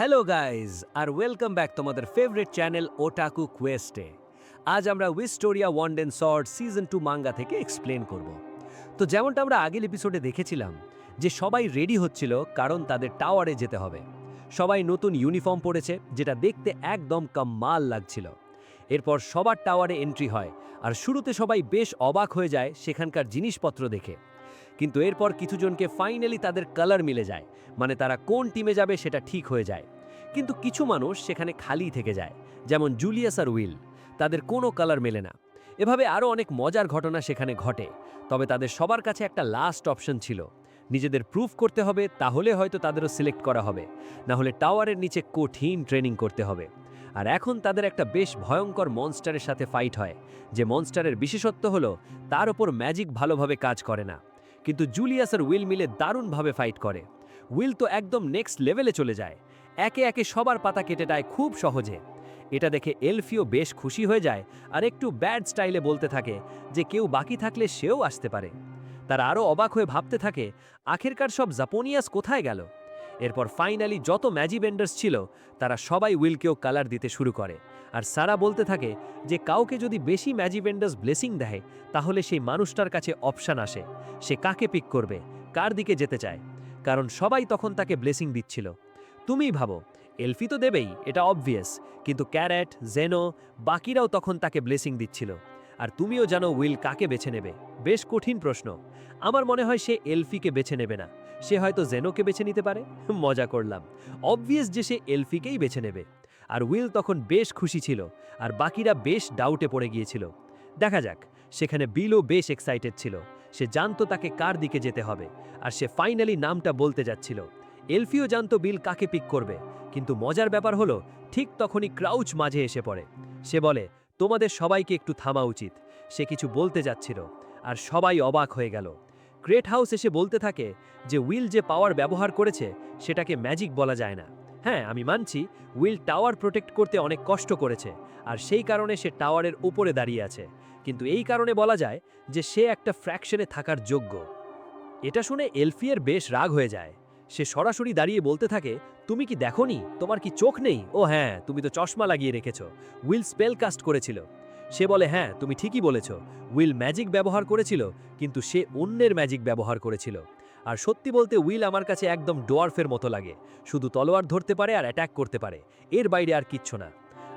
Hello guys আর welcome back তোমাদের favourite channel Otaku কোয়েস্টে। আজ আমরা Wistoria wand and sword season 2 manga থেকে এক্সপ্লেন করব। তো যেমনটা আমরা আগের এপিসোডে দেখেছিলাম যে সবাই রেডি হচ্ছিল কারণ তাদের টাওয়ারে যেতে হবে। সবাই নতুন ইউনিফর্ম পরেছে যেটা দেখতে একদম কাম্মাল লাগছিল। এরপর সবার টাওয়ারে এন্ট্রি হয় আর শুরুতে সবাই বেশ অবাক হয়ে যায় সেখানকার জিনিসপত্র দেখে। কিন্তু এরপর কিছুজনকে ফাইনালি তাদের কালার মিলে যায়, মানে তারা কোন টিমে যাবে সেটা ঠিক হয়ে যায়। কিন্তু কিছু মানুষ সেখানে খালি থেকে যায়, যেমন জুলিয়াস আর উইল, তাদের কোনো কালার মেলে না। এভাবে আরও অনেক মজার ঘটনা সেখানে ঘটে। তবে তাদের সবার কাছে একটা লাস্ট অপশন ছিল, নিজেদের প্রুফ করতে হবে, তাহলে হয়তো তাদেরও সিলেক্ট করা হবে, না হলে টাওয়ারের নিচে কঠিন ট্রেনিং করতে হবে। আর এখন তাদের একটা বেশ ভয়ঙ্কর মনস্টারের সাথে ফাইট হয়, যে মনস্টারের বিশেষত্ব হলো তার ওপর ম্যাজিক ভালোভাবে কাজ করে না। কিন্তু জুলিয়াস আর উইল মিলে দারুণভাবে ফাইট করে। উইল তো একদম নেক্সট লেভেলে চলে যায়, একে একে সবার পাতা কেটে দেয় খুব সহজে। এটা দেখে এলফিও বেশ খুশি হয়ে যায় আর একটু ব্যাড স্টাইলে বলতে থাকে যে কেউ বাকি থাকলে সেও আসতে পারে। তারা আরও অবাক হয়ে ভাবতে থাকে আখেরকার সব জাপোনিয়াস কোথায় গেল। এরপর ফাইনালি যত ম্যাজি বেন্ডার্স ছিল তারা সবাই উইলকেও কালার দিতে শুরু করে। আর সারা বলতে থাকে যে কাউকে যদি বেশি ম্যাজি বেন্ডার্স ব্লেসিং দেয় তাহলে সেই মানুষটার কাছে অপশান আসে, সে কাকে পিক করবে, কার দিকে যেতে চায়। কারণ সবাই তখন তাকে ব্লেসিং দিচ্ছিল। তুমিই ভাবো, এলফি তো দেবেই, এটা অবভিয়াস, কিন্তু ক্যারেট, জেনো, বাকিরাও তখন তাকে ব্লেসিং দিচ্ছিল। আর তুমিও জানো উইল কাকে বেছে নেবে। বেশ কঠিন প্রশ্ন। আমার মনে হয় সে এলফিকে বেছে নেবে না, সে হয়তো জেনোকে বেছে নিতে পারে। মজা করলাম, অবভিয়াস যে সে এলফিকেই বেছে নেবে। আর উইল তখন বেশ খুশি ছিল, আর বাকিরা বেশ ডাউটে পড়ে গিয়েছিল। দেখা যাক। সেখানে বিলও বেশ এক্সাইটেড ছিল, সে জানতো তাকে কার দিকে যেতে হবে, আর সে ফাইনালি নামটা বলতে যাচ্ছিল। এলফিও জানতো বিল কাকে পিক করবে, কিন্তু মজার ব্যাপার হলো ঠিক তখনই ক্রাউচ মাঝে এসে পড়ে। সে বলে, তোমাদের সবাইকে একটু থামা উচিত। সে কিছু বলতে যাচ্ছিল, আর সবাই অবাক হয়ে গেল। গ্রেট হাউস এসে বলতে থাকে যে উইল যে পাওয়ার ব্যবহার করেছে সেটাকে ম্যাজিক বলা যায় না। হ্যাঁ, আমি মানছি উইল টাওয়ার প্রোটেক্ট করতে অনেক কষ্ট করেছে, আর সেই কারণে সে টাওয়ারের উপরে দাঁড়িয়ে আছে, কিন্তু এই কারণে বলা যায় যে সে একটা ফ্র্যাকশনে থাকার যোগ্য। এটা শুনে এলফিয়ের বেশ রাগ হয়ে যায়। সে সরাসরি দাঁড়িয়ে বলতে থাকে, তুমি কি দেখোনি, তোমার কি চোখ নেই? ও হ্যাঁ, তুমি তো চশমা লাগিয়ে রেখেছ। উইল স্পেল কাস্ট করেছিল। সে বলে, হ্যাঁ তুমি ঠিকই বলেছ, উইল ম্যাজিক ব্যবহার করেছিল, কিন্তু সে অন্যের ম্যাজিক ব্যবহার করেছিল। আর সত্যি বলতে উইল আমার কাছে একদম ডোয়ার্ফের মতো লাগে, শুধু তলোয়ার ধরতে পারে আর অ্যাট্যাক করতে পারে, এর বাইরে আর কিচ্ছু না।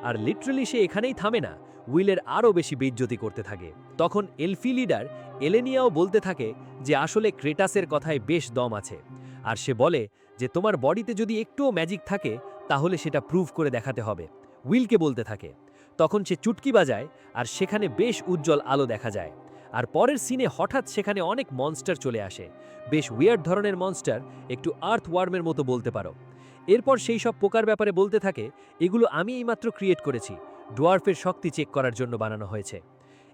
আর লিটারালি সে এখানেই থামে না, উইলের আরও বেশি বেইজ্জতি করতে থাকে। তখন এলফি লিডার এলেনিয়াও বলতে থাকে যে আসলে ক্রেটাসের কথায় বেশ দম আছে। আর সে বলে যে তোমার বডিতে যদি একটুও ম্যাজিক থাকে তাহলে সেটা প্রুভ করে দেখাতে হবে, উইলকে বলতে থাকে। তখন সে চুটকি বাজায় আর সেখানে বেশ উজ্জ্বল আলো দেখা যায়। আর পরের সিনে হঠাৎ সেখানে অনেক মনস্টার চলে আসে, বেশ উইয়ার্ড ধরনের মনস্টার, একটু আর্থ ওয়ার্মের মতো বলতে পারো। এরপর সেই সব পোকার ব্যাপারে বলতে থাকে, এগুলো আমি এইমাত্র ক্রিয়েট করেছি, ডোয়ার্ফের শক্তি চেক করার জন্য বানানো হয়েছে।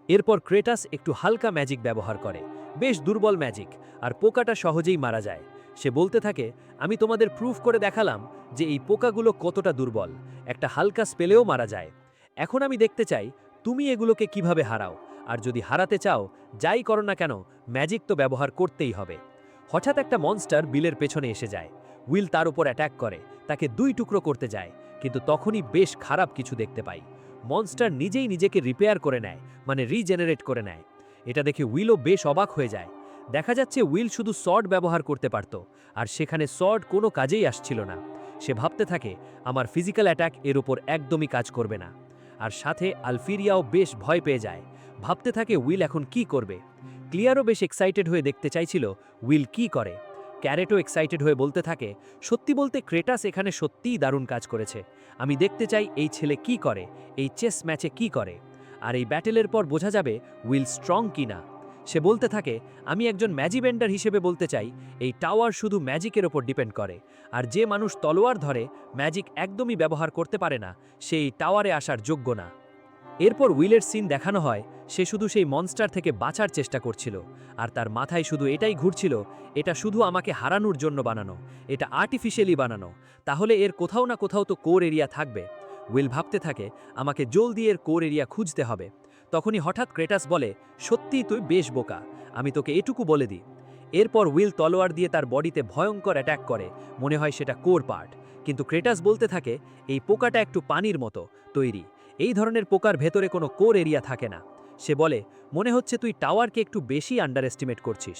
এরপর ক্রেটাস একটু হালকা ম্যাজিক ব্যবহার করে, বেশ দুর্বল ম্যাজিক, আর পোকাটা সহজেই মারা যায়। সে বলতে থাকে, আমি তোমাদের প্রুফ করে দেখালাম যে এই পোকাগুলো কতটা দুর্বল, একটা হালকা স্পেলেও মারা যায়। এখন আমি দেখতে চাই তুমি এগুলোকে কিভাবে হারাও, আর যদি হারাতে চাও যাই করো না কেন, ম্যাজিক তো ব্যবহার করতেই হবে। হঠাৎ একটা মনস্টার বিলের পেছনে এসে যায়। উইল তার উপর অ্যাট্যাক করে, তাকে দুই টুকরো করতে যায়, কিন্তু তখনই বেশ খারাপ কিছু দেখতে পাই। মনস্টার নিজেই নিজেকে রিপেয়ার করে নেয়, মানে রিজেনারেট করে নেয়। এটা দেখে উইলও বেশ অবাক হয়ে যায়। দেখা যাচ্ছে উইল শুধু সর্ড ব্যবহার করতে পারত, আর সেখানে সর্ড কোনো কাজেই আসছিল না। সে ভাবতে থাকে, আমার ফিজিক্যাল অ্যাটাক এর উপর একদমই কাজ করবে না। আর সাথে আলফিরিয়াও বেশ ভয় পেয়ে যায়, ভাবতে থাকে উইল এখন কি করবে। ক্লিয়ারও বেশ এক্সাইটেড হয়ে দেখতে চাইছিল উইল কি করে। ক্যারেটও এক্সাইটেড হয়ে বলতে থাকে, সত্যি বলতে ক্রেটাস এখানে সত্যিই দারুণ কাজ করেছে, আমি দেখতে চাই এই ছেলে কি করে, এই চেস ম্যাচে কি করে। আর এই ব্যাটেলের পর বোঝা যাবে উইল স্ট্রং কি না। সে বলতে থাকে, আমি একজন ম্যাজি বেন্ডার হিসেবে বলতে চাই, এই টাওয়ার শুধু ম্যাজিকের ওপর ডিপেন্ড করে, আর যে মানুষ তলোয়ার ধরে ম্যাজিক একদমই ব্যবহার করতে পারে না, সে এই টাওয়ারে আসার যোগ্য না। এরপর উইলের সিন দেখানো হয়, সে শুধু সেই মনস্টার থেকে বাঁচার চেষ্টা করছিল, আর তার মাথায় শুধু এটাই ঘুরছিল, এটা শুধু আমাকে হারানোর জন্য বানানো, এটা আর্টিফিশিয়ালি বানানো, তাহলে এর কোথাও না কোথাও তো কোর এরিয়া থাকবে। উইল ভাবতে থাকে, আমাকে জলদি এর কোর এরিয়া খুঁজতে হবে। তখনই হঠাৎ ক্রেটাস বলে, সত্যিই তুই বেশ বোকা, আমি তোকে এটুকু বলে দিই। এরপর উইল তলোয়ার দিয়ে তার বডিতে ভয়ঙ্কর অ্যাট্যাক করে, মনে হয় সেটা কোর পার্ট, কিন্তু ক্রেটাস বলতে থাকে এই পোকাটা একটু পানির মতো তৈরি, এই ধরনের পোকার ভেতরে কোনো কোর এরিয়া থাকে না। সে বলে মনে হচ্ছে তুই টাওয়ারকে একটু বেশি আন্ডার এস্টিমেট করছিস।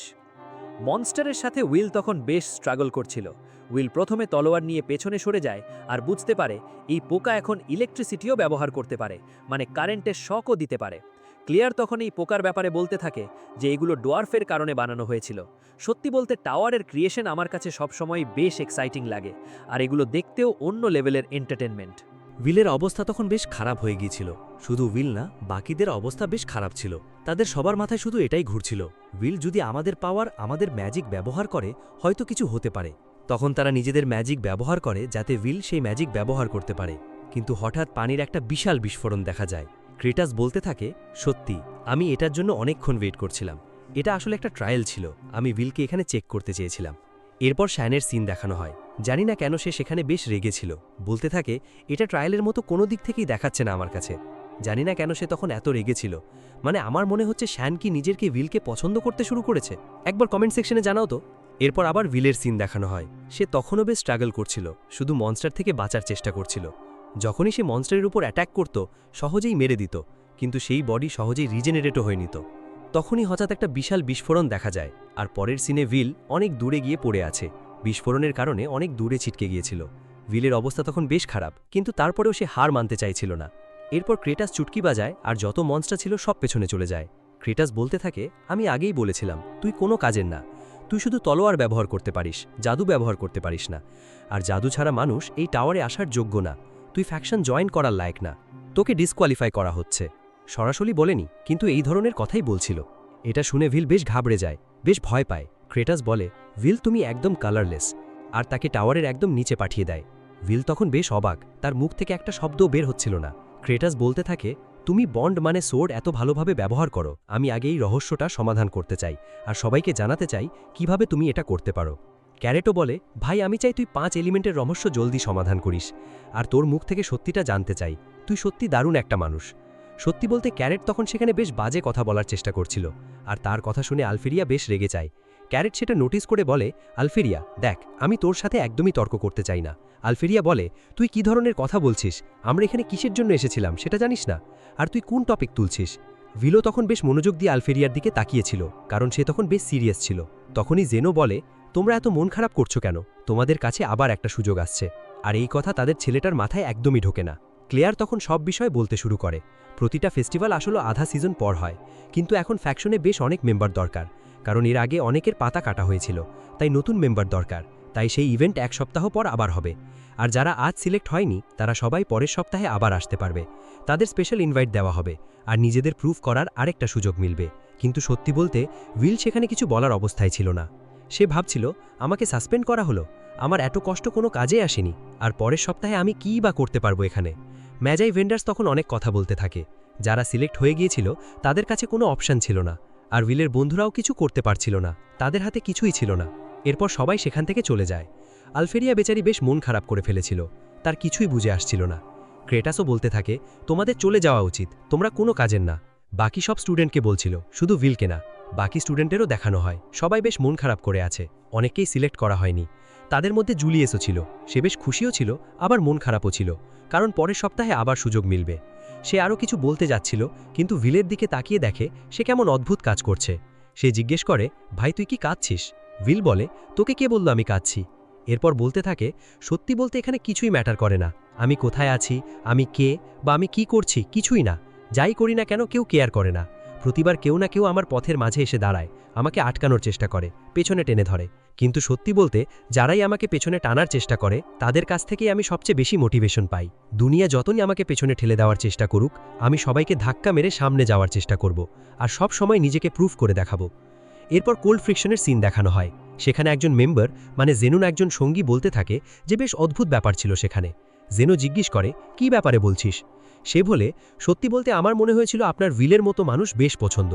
মনস্টারের সাথে উইল তখন বেশ স্ট্রাগল করছিল। উইল প্রথমে তলোয়ার নিয়ে পেছনে সরে যায় আর বুঝতে পারে এই পোকা এখন ইলেকট্রিসিটিও ব্যবহার করতে পারে, মানে কারেন্টের শকও দিতে পারে। ক্লিয়ার তখন এই পোকার ব্যাপারে বলতে থাকে যে এগুলো ডোয়ার্ফের কারণে বানানো হয়েছিল। সত্যি বলতে টাওয়ারের ক্রিয়েশন আমার কাছে সবসময় বেশ এক্সাইটিং লাগে, আর এগুলো দেখতেও অন্য লেভেলের এন্টারটেনমেন্ট। উইলের অবস্থা তখন বেশ খারাপ হয়ে গিয়েছিল। শুধু উইল না, বাকিদের অবস্থা বেশ খারাপ ছিল। তাদের সবার মাথায় শুধু এটাই ঘুরছিল, উইল যদি আমাদের পাওয়ার, আমাদের ম্যাজিক ব্যবহার করে হয়তো কিছু হতে পারে। তখন তারা নিজেদের ম্যাজিক ব্যবহার করে যাতে উইল সেই ম্যাজিক ব্যবহার করতে পারে। কিন্তু হঠাৎ পানির একটা বিশাল বিস্ফোরণ দেখা যায়। ক্রেটাস বলতে থাকে, সত্যি আমি এটার জন্য অনেকক্ষণ ওয়েট করছিলাম। এটা আসলে একটা ট্রায়াল ছিল, আমি উইলকে এখানে চেক করতে চেয়েছিলাম। এরপর শ্যানের সিন দেখানো হয়। জানি না কেন সে সেখানে বেশ রেগেছিল। বলতে থাকে এটা ট্রায়ালের মতো কোনো দিক থেকেই দেখাচ্ছে না আমার কাছে। জানি না কেন সে তখন এত রেগেছিল। মানে আমার মনে হচ্ছে শ্যান কি নিজেরকে উইলকে পছন্দ করতে শুরু করেছে? একবার কমেন্ট সেকশনে জানাও তো। এরপর আবার উইলের সিন দেখানো হয়। সে তখনও বেশ স্ট্রাগল করছিল, শুধু মনস্টার থেকে বাঁচার চেষ্টা করছিল। যখনই সে মনস্টারের উপর অ্যাট্যাক করত সহজেই মেরে দিত, কিন্তু সেই বডি সহজেই রিজেনারেটও হয়ে নিত। তখনই হঠাৎ একটা বিশাল বিস্ফোরণ দেখা যায়, আর পরের সিনে উইল অনেক দূরে গিয়ে পড়ে আছে। বিস্ফোরণের কারণে অনেক দূরে ছিটকে গিয়েছিল। উইলের অবস্থা তখন বেশ খারাপ, কিন্তু তারপরেও সে হার মানতে চাইছিল না। এরপর ক্রেটাস চুটকি বাজায় আর যত মনস্টার ছিল সব পেছনে চলে যায়। ক্রেটাস বলতে থাকে, আমি আগেই বলেছিলাম তুই কোনো কাজের না। তুই শুধু তলোয়ার ব্যবহার করতে পারিস, জাদু ব্যবহার করতে পারিস না। আর জাদু ছাড়া মানুষ এই টাওয়ারে আসার যোগ্য না। তুই ফ্যাকশন জয়েন করার লায়ক না, তোকে ডিসকোয়ালিফাই করা হচ্ছে। সরাসরি বলেনি, কিন্তু এই ধরনের কথাই বলছিল। এটা শুনে উইল বেশ ঘাবড়ে যায়, বেশ ভয় পায়। ক্রেটাস বলে, উইল তুমি একদম কালারলেস, আর তাকে টাওয়ারের একদম নিচে পাঠিয়ে দেয়। উইল তখন বেশ অবাক, তার মুখ থেকে একটা শব্দও বের হচ্ছিল না। ক্রেটাস বলতে থাকে, তুমি বন্ড মানে সোর্ড এত ভালোভাবে ব্যবহার করো, আমি আগে এই রহস্যটা সমাধান করতে চাই, আর সবাইকে জানাতে চাই কিভাবে তুমি এটা করতে পারো। ক্যারেটও বলে, ভাই আমি চাই তুই 5 এলিমেন্টের রহস্য জলদি সমাধান করিস, আর তোর মুখ থেকে সত্যিটা জানতে চাই। তুই সত্যি দারুণ একটা মানুষ। সত্যি বলতে ক্যারেট তখন সেখানে বেশ বাজে কথা বলার চেষ্টা করছিল, আর তার কথা শুনে আলফেরিয়া বেশ রেগে যায়। ক্যারেট সেটা নোটিস করে বলে, আলফেরিয়া দেখ, আমি তোর সাথে একদমই তর্ক করতে চাই না। আলফেরিয়া বলে, তুই কি ধরনের কথা বলছিস? আমরা এখানে কিসের জন্য এসেছিলাম সেটা জানিস না, আর তুই কোন টপিক তুলছিস? উইলও তখন বেশ মনোযোগ দিয়ে আলফেরিয়ার দিকে তাকিয়েছিল, কারণ সে তখন বেশ সিরিয়াস ছিল। তখনই জেনো বলে, তোমরা এত মন খারাপ করছো কেন? তোমাদের কাছে আবার একটা সুযোগ আসছে। আর এই কথা তাদের ছেলেটার মাথায় একদমই ঢোকে না। ক্লেয়ার তখন সব বিষয় বলতে শুরু করে। প্রতিটা ফেস্টিভ্যাল আসলে আধা সিজন পর হয়, কিন্তু এখন ফ্যাকশনে বেশ অনেক মেম্বার দরকার, কারণ এর আগে অনেকের পাতা কাটা হয়েছিল, তাই নতুন মেম্বার দরকার। তাই সেই ইভেন্ট 1 সপ্তাহ পর আবার হবে, আর যারা আজ সিলেক্ট হয়নি তারা সবাই পরের সপ্তাহে আবার আসতে পারবে। তাদের স্পেশাল ইনভাইট দেওয়া হবে, আর নিজেদের প্রুফ করার আরেকটা সুযোগ মিলবে। কিন্তু সত্যি বলতে উইল সেখানে কিছু বলার অবস্থায় ছিল না। সে ভাবছিল, আমাকে সাসপেন্ড করা হলো, আমার এত কষ্ট কোনো কাজে আসেনি, আর পরের সপ্তাহে আমি কী বা করতে পারবো এখানে। ম্যাজাই ভেন্ডার্স তখন অনেক কথা বলতে থাকে। যারা সিলেক্ট হয়ে গিয়েছিল তাদের কাছে কোনো অপশান ছিল না, আর উইলের বন্ধুরাও কিছু করতে পারছিল না, তাদের হাতে কিছুই ছিল না। এরপর সবাই সেখান থেকে চলে যায়। আলফেরিয়া বেচারি বেশ মন খারাপ করে ফেলেছিল, তার কিছুই বুঝে আসছিল না। ক্রেটাসও বলতে থাকে, তোমাদের চলে যাওয়া উচিত, তোমরা কোনো কাজের না। বাকি সব স্টুডেন্টকে বলছিল, শুধু উইলকে না। বাকি স্টুডেন্টেরও দেখানো হয়, সবাই বেশ মন খারাপ করে আছে, অনেককেই সিলেক্ট করা হয়নি। তাদের মধ্যে জুলিয়েসও ছিল, সে বেশ খুশিও ছিল, আবার মন খারাপও ছিল, কারণ পরের সপ্তাহে আবার সুযোগ মিলবে। সে আরও কিছু বলতে যাচ্ছিল, কিন্তু উইলের দিকে তাকিয়ে দেখে সে কেমন অদ্ভুত কাজ করছে। সে জিজ্ঞেস করে, ভাই তুই কি কাঁদছিস? উইল বলে, তোকে কে বলল আমি কাঁদছি? এরপর বলতে থাকে, সত্যি বলতে এখানে কিছুই ম্যাটার করে না, আমি কোথায় আছি, আমি কে বা আমি কি করছি, কিছুই না। যাই করি না কেন কেউ কেয়ার করে না। প্রতিবার কেউ না কেউ আমার পথের মাঝে এসে দাঁড়ায়, আমাকে আটকানোর চেষ্টা করে, পেছনে টেনে ধরে। কিন্তু সত্যি বলতে যারাই আমাকে পেছনে টানার চেষ্টা করে তাদের কাছ থেকেই আমি সবচেয়ে বেশি মোটিভেশন পাই। দুনিয়া যতই আমাকে পেছনে ঠেলে দেওয়ার চেষ্টা করুক, আমি সবাইকে ধাক্কা মেরে সামনে যাওয়ার চেষ্টা করব, আর সব সময় নিজেকে প্রুফ করে দেখাবো। এরপর কোল্ড ফ্রিকশনের সিন দেখানো হয়। সেখানে একজন মেম্বার মানে জেনুন একজন সঙ্গী বলতে থাকে যে বেশ অদ্ভুত ব্যাপার ছিল সেখানে। জেনো জিজ্ঞেস করে, কি ব্যাপারে বলছিস? সে বলে, সত্যি বলতে আমার মনে হয়েছিল আপনার উইলের মতো মানুষ বেশ পছন্দ।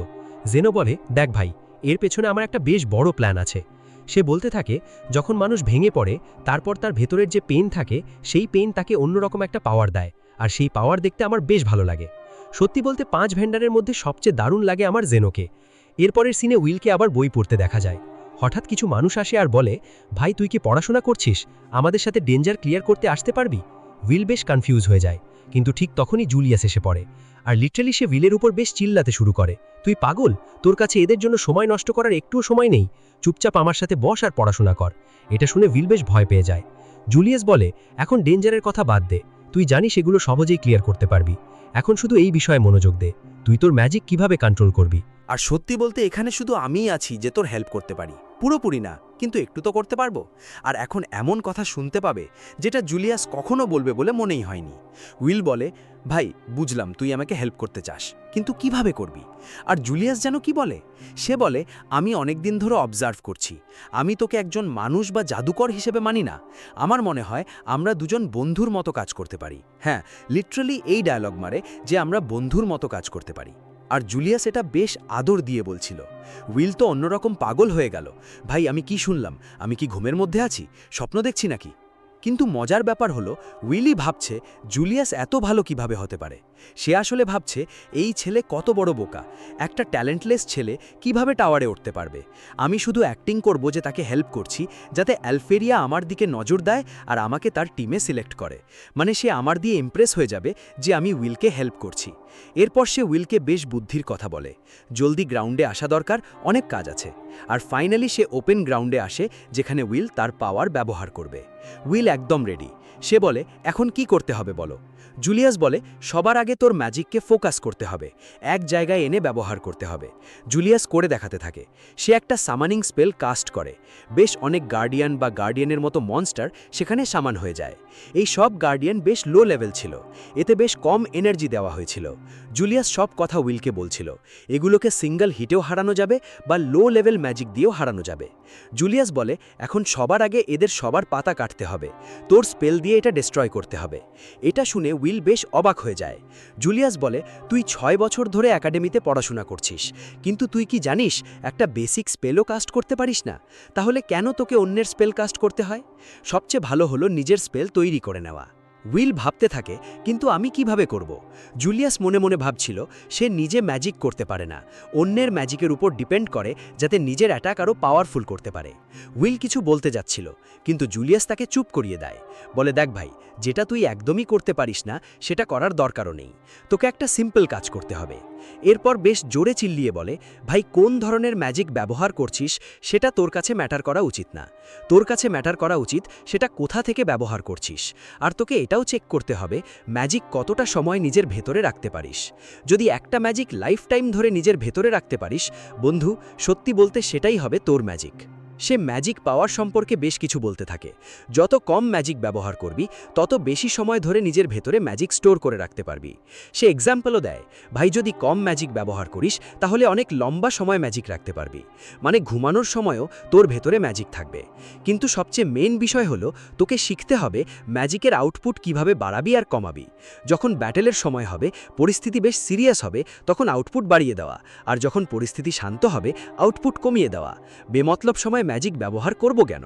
জেনো বলে, দেখ ভাই, এর পেছনে আমার একটা বেশ বড় প্ল্যান আছে। সে বলতে থাকে, যখন মানুষ ভেঙে পড়ে তারপর তার ভেতরের যে পেইন থাকে সেই পেইন তাকে অন্যরকম একটা পাওয়ার দেয়, আর সেই পাওয়ার দেখতে আমার বেশ ভালো লাগে। সত্যি বলতে 5 ভেন্ডারের মধ্যে সবচেয়ে দারুণ লাগে আমার জেনোকে। এরপরের সিনে উইলকে আবার বই পড়তে দেখা যায়। হঠাৎ কিছু মানুষ আসে আর বলে, ভাই তুই কি পড়াশোনা করছিস, আমাদের সাথে ডেঞ্জার ক্লিয়ার করতে আসতে পারবি? উইল বেশ কনফিউজ হয়ে যায়, কিন্তু ঠিক তখনই জুলিয়াস এসে পড়ে। আর লিটারালি সে উইলের উপর বেশ চিল্লাতে শুরু করে, তুই পাগল, তোর কাছে এদের জন্য সময় নষ্ট করার একটুও সময় নেই, চুপচাপ আমার সাথে বস আর পড়াশোনা কর। এটা শুনে উইল বেশ ভয় পেয়ে যায়। জুলিয়াস বলে, এখন ডেঞ্জারের কথা বাদ দে, তুই জানিস এগুলো সহজেই ক্লিয়ার করতে পারবি, এখন শুধু এই বিষয়ে মনোযোগ দে, তুই তোর ম্যাজিক কিভাবে কন্ট্রোল করবি। আর সত্যি বলতে এখানে শুধু আমিই আছি যে তোর হেল্প করতে পারি, পুরোপুরি না কিন্তু একটু তো করতে পারবো। আর এখন এমন কথা শুনতে পাবে যেটা জুলিয়াস কখনো বলবে বলে মনেই হয়নি। উইল বলে, ভাই বুঝলাম তুই আমাকে হেল্প করতে চাস, কিন্তু কিভাবে করবি? আর জুলিয়াস যেন কি বলে, সে বলে, আমি অনেক দিন ধরে অবজার্ভ করছি, আমি তোকে একজন মানুষ বা জাদুকর হিসেবে মানি না, আমার মনে হয় আমরা দুজন বন্ধুর মতো কাজ করতে পারি। হ্যাঁ, লিটারালি এই ডায়লগ মারে যে আমরা বন্ধুর মতো কাজ করতে পারি। আর জুলিয়াস এটা বেশ আদর দিয়ে বলছিল। উইল তো অন্যরকম পাগল হয়ে গেল, ভাই আমি কি শুনলাম, আমি কি ঘুমের মধ্যে আছি, স্বপ্ন দেখছি নাকি? কিন্তু মজার ব্যাপার হলো উইলি ভাবছে জুলিয়াস এত ভালো কিভাবে হতে পারে। সে আসলে ভাবছে এই ছেলে কত বড় বোকা, একটা ট্যালেন্টলেস ছেলে কিভাবে টাওয়ারে উঠতে পারবে। আমি শুধু অ্যাক্টিং করব যে তাকে হেল্প করছি, যাতে অ্যালফেরিয়া আমার দিকে নজর দেয় আর আমাকে তার টিমে সিলেক্ট করে, মানে সে আমার দিয়ে ইমপ্রেস হয়ে যাবে যে আমি উইলকে হেল্প করছি। এরপর সে উইলকে বেশ বুদ্ধির কথা বলে, জলদি গ্রাউন্ডে আসা দরকার, অনেক কাজ আছে। আর ফাইনালি সে ওপেন গ্রাউন্ডে আসে যেখানে উইল তার পাওয়ার ব্যবহার করবে। উইল একদম রেডি, সে বলে, এখন কি করতে হবে বলো? জুলিয়াস বলে, সবার আগে তোর ম্যাজিককে ফোকাস করতে হবে, এক জায়গায় এনে ব্যবহার করতে হবে। জুলিয়াস করে দেখাতে থাকে, সে একটা সামানিং স্পেল কাস্ট করে, বেশ অনেক গার্ডিয়ান বা গার্ডিয়ানের মতো মনস্টার সেখানে সামান হয়ে যায়। এই সব গার্ডিয়ান বেশ লো লেভেল ছিল, এতে বেশ কম এনার্জি দেওয়া হয়েছিল। জুলিয়াস সব কথা উইলকে বলছিল, এগুলোকে সিঙ্গল হিটেও হারানো যাবে বা লো লেভেল ম্যাজিক দিয়েও হারানো যাবে। জুলিয়াস বলে, এখন সবার আগে এদের সবার পাতা কাটতে হবে, তোর স্পেল দিয়ে এটা ডিস্ট্রয় করতে হবে। এটা শুনে উইল বেশ অবাক হয়ে যায়। জুলিয়াস বলে, তুই 6 বছর ধরে একাডেমিতে পড়াশোনা করছিস, কিন্তু তুই কি জানিস একটা বেসিক স্পেলও কাস্ট করতে পারিস না? তাহলে কেন তোকে অন্যের স্পেল কাস্ট করতে হয়? সবচেয়ে ভালো হলো নিজের স্পেল তৈরি করে নেওয়া। উইল ভাবতে থাকে, কিন্তু আমি কিভাবে করব? জুলিয়াস মনে মনে ভাবছিল সে নিজে ম্যাজিক করতে পারে না, অন্যের ম্যাজিকের উপর ডিপেন্ড করে যাতে নিজের অ্যাটাক আরও পাওয়ারফুল করতে পারে। উইল কিছু বলতে যাচ্ছিল, কিন্তু জুলিয়াস তাকে চুপ করিয়ে দেয়, বলে, দেখ ভাই, যেটা তুই একদমই করতে পারিস না সেটা করার দরকারও নেই, তোকে একটা সিম্পল কাজ করতে হবে। এরপর বেশ জোরে চিল্লিয়ে বলে, ভাই কোন ধরনের ম্যাজিক ব্যবহার করছিস সেটা তোর কাছে ম্যাটার করা উচিত না, তোর কাছে ম্যাটার করা উচিত সেটা কোথা থেকে ব্যবহার করছিস। আর তোকে এটাও চেক করতে হবে ম্যাজিক কতটা সময় নিজের ভেতরে রাখতে পারিস। যদি একটা ম্যাজিক লাইফ টাইম ধরে নিজের ভেতরে রাখতে পারিস বন্ধু, সত্যি বলতে সেটাই হবে তোর ম্যাজিক। সে ম্যাজিক পাওয়ার সম্পর্কে বেশ কিছু বলতে থাকে, যত কম ম্যাজিক ব্যবহার করবি তত বেশি সময় ধরে নিজের ভেতরে ম্যাজিক স্টোর করে রাখতে পারবি। সে এক্সাম্পলও দেয়, ভাই যদি কম ম্যাজিক ব্যবহার করিস তাহলে অনেক লম্বা সময় ম্যাজিক রাখতে পারবি, মানে ঘুমানোর সময়ও তোর ভেতরে ম্যাজিক থাকবে। কিন্তু সবচেয়ে মেন বিষয় হলো তোকে শিখতে হবে ম্যাজিকের আউটপুট কিভাবে বাড়াবি আর কমাবি। যখন ব্যাটেলের সময় হবে, পরিস্থিতি বেশ সিরিয়াস হবে, তখন আউটপুট বাড়িয়ে দেওয়া, আর যখন পরিস্থিতি শান্ত হবে আউটপুট কমিয়ে দেওয়া। বেমতলব সময় ম্যাজিক ব্যবহার করব কেন?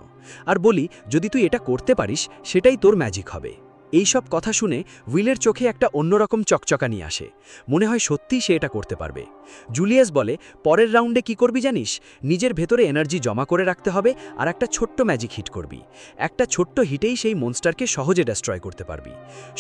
আর বলি, যদি তুই এটা করতে পারিস সেটাই তোর ম্যাজিক হবে। এই সব কথা শুনে উইলের চোখে একটা অন্যরকম চকচকানি আসে, মনে হয় সত্যিই সে এটা করতে পারবে। জুলিয়াস বলে, পরের রাউন্ডে কি করবি জানিস? নিজের ভেতরে এনার্জি জমা করে রাখতে হবে আর একটা ছোট্ট ম্যাজিক হিট করবি, একটা ছোট্ট হিটেই সেই মনস্টারকে সহজে ডেস্ট্রয় করতে পারবি।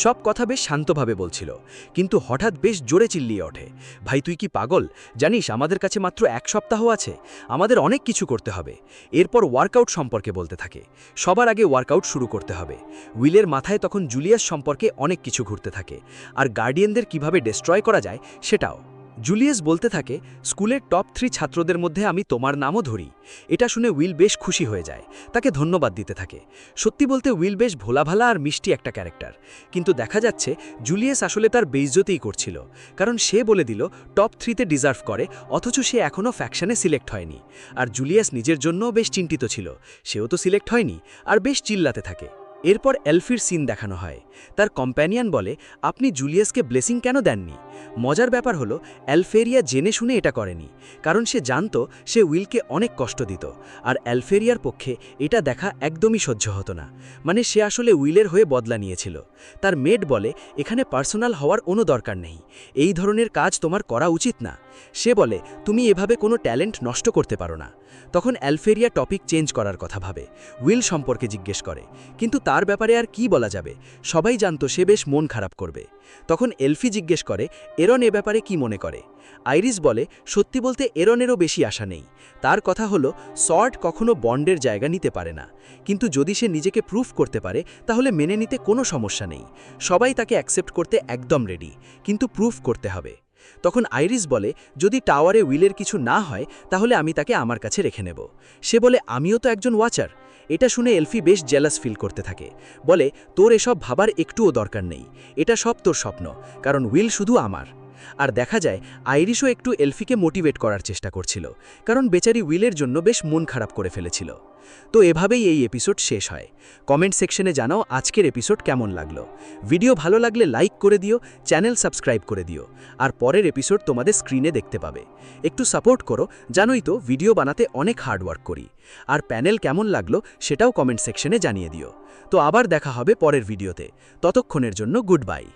সব কথা বেশ শান্তভাবে বলছিল, কিন্তু হঠাৎ বেশ জোরে চিল্লিয়ে ওঠে, ভাই তুই কি পাগল? জানিস আমাদের কাছে মাত্র 1 সপ্তাহ আছে, আমাদের অনেক কিছু করতে হবে। এরপর ওয়ার্কআউট সম্পর্কে বলতে থাকে, সবার আগে ওয়ার্কআউট শুরু করতে হবে। উইলের মাথায় তখন জুলিয়াস সম্পর্কে অনেক কিছু ঘুরতে থাকে, আর গার্ডিয়ানদের কিভাবে ডিস্ট্রয় করা যায় সেটাও। জুলিয়াস বলতে থাকে, স্কুলের টপ 3 ছাত্রদের মধ্যে আমি তোমার নামও ধরি। এটা শুনে উইল বেশ খুশি হয়ে যায়, তাকে ধন্যবাদ দিতে থাকে। সত্যি বলতে উইল বেশ ভোলাভালা আর মিষ্টি একটা ক্যারেক্টার, কিন্তু দেখা যাচ্ছে জুলিয়াস আসলে তার বেইজ্জতিই করছিল, কারণ সে বলে দিল টপ 3-তে ডিজার্ভ করে, অথচ সে এখনও ফ্যাকশনে সিলেক্ট হয়নি। আর জুলিয়াস নিজের জন্যও বেশ চিন্তিত ছিল, সেও তো সিলেক্ট হয়নি, আর বেশ চিল্লাতে থাকে। এরপর এলফির সিন দেখানো হয়, তার কম্প্যানিয়ন বলে, আপনি জুলিয়াসকে ব্লেসিং কেন দেননি? মজার ব্যাপার হলো অ্যালফেরিয়া জেনে শুনে এটা করেনি, কারণ সে জানত সে উইলকে অনেক কষ্ট দিত, আর অ্যালফেরিয়ার পক্ষে এটা দেখা একদমই সহ্য হতো না, মানে সে আসলে উইলের হয়ে বদলা নিয়েছিল। তার মেড বলে, এখানে পার্সোনাল হওয়ার কোনো দরকার নেই, এই ধরনের কাজ তোমার করা উচিত না। সে বলে তুমি এভাবে কোনো ট্যালেন্ট নষ্ট করতে পারো না। তখন অ্যালফেরিয়া টপিক চেঞ্জ করার কথা ভাবে, উইল সম্পর্কে জিজ্ঞেস করে, কিন্তু তার ব্যাপারে আর কি বলা যাবে, সবাই জানতো সে বেশ মন খারাপ করবে। তখন এলফি জিজ্ঞেস করে এরন এ ব্যাপারে কি মনে করে। আইরিস বলে সত্যি বলতে এরনেরও বেশি আশা নেই। তার কথা হলো সর্ট কখনো বন্ডের জায়গা নিতে পারে না, কিন্তু যদি সে নিজেকে প্রুফ করতে পারে তাহলে মেনে নিতে কোনো সমস্যা নেই। সবাই তাকে অ্যাকসেপ্ট করতে একদম রেডি, কিন্তু প্রুফ করতে হবে। তখন আইরিস বলে যদি টাওয়ারে উইলের কিছু না হয় তাহলে আমি তাকে আমার কাছে রেখে নেব। সে বলে আমিও তো একজন ওয়াচার। এটা শুনে এলফি বেশ জেলাস ফিল করতে থাকে, বলে তোর এসব ভাবার একটুও দরকার নেই, এটা সব তোর স্বপ্ন, কারণ উইল শুধু আমার। আর দেখা যায় আইরিশও একটু এলফিকে মোটিভেট করার চেষ্টা করছিল, কারণ বেচারি উইলের জন্য বেশ মন খারাপ করে ফেলেছিল। তো এভাবেই এই এপিসোড শেষ হয়। কমেন্ট সেকশনে জানাও আজকের এপিসোড কেমন লাগলো। ভিডিও ভালো লাগলে লাইক করে দিও, চ্যানেল সাবস্ক্রাইব করে দিও, আর পরের এপিসোড তোমাদের স্ক্রিনে দেখতে পাবে। একটু সাপোর্ট করো, জানোই তো ভিডিও বানাতে অনেক হার্ডওয়ার্ক করি। আর প্যানেল কেমন লাগলো সেটাও কমেন্ট সেকশনে জানিয়ে দিও। তো আবার দেখা হবে পরের ভিডিওতে, ততক্ষণের জন্য গুড বাই।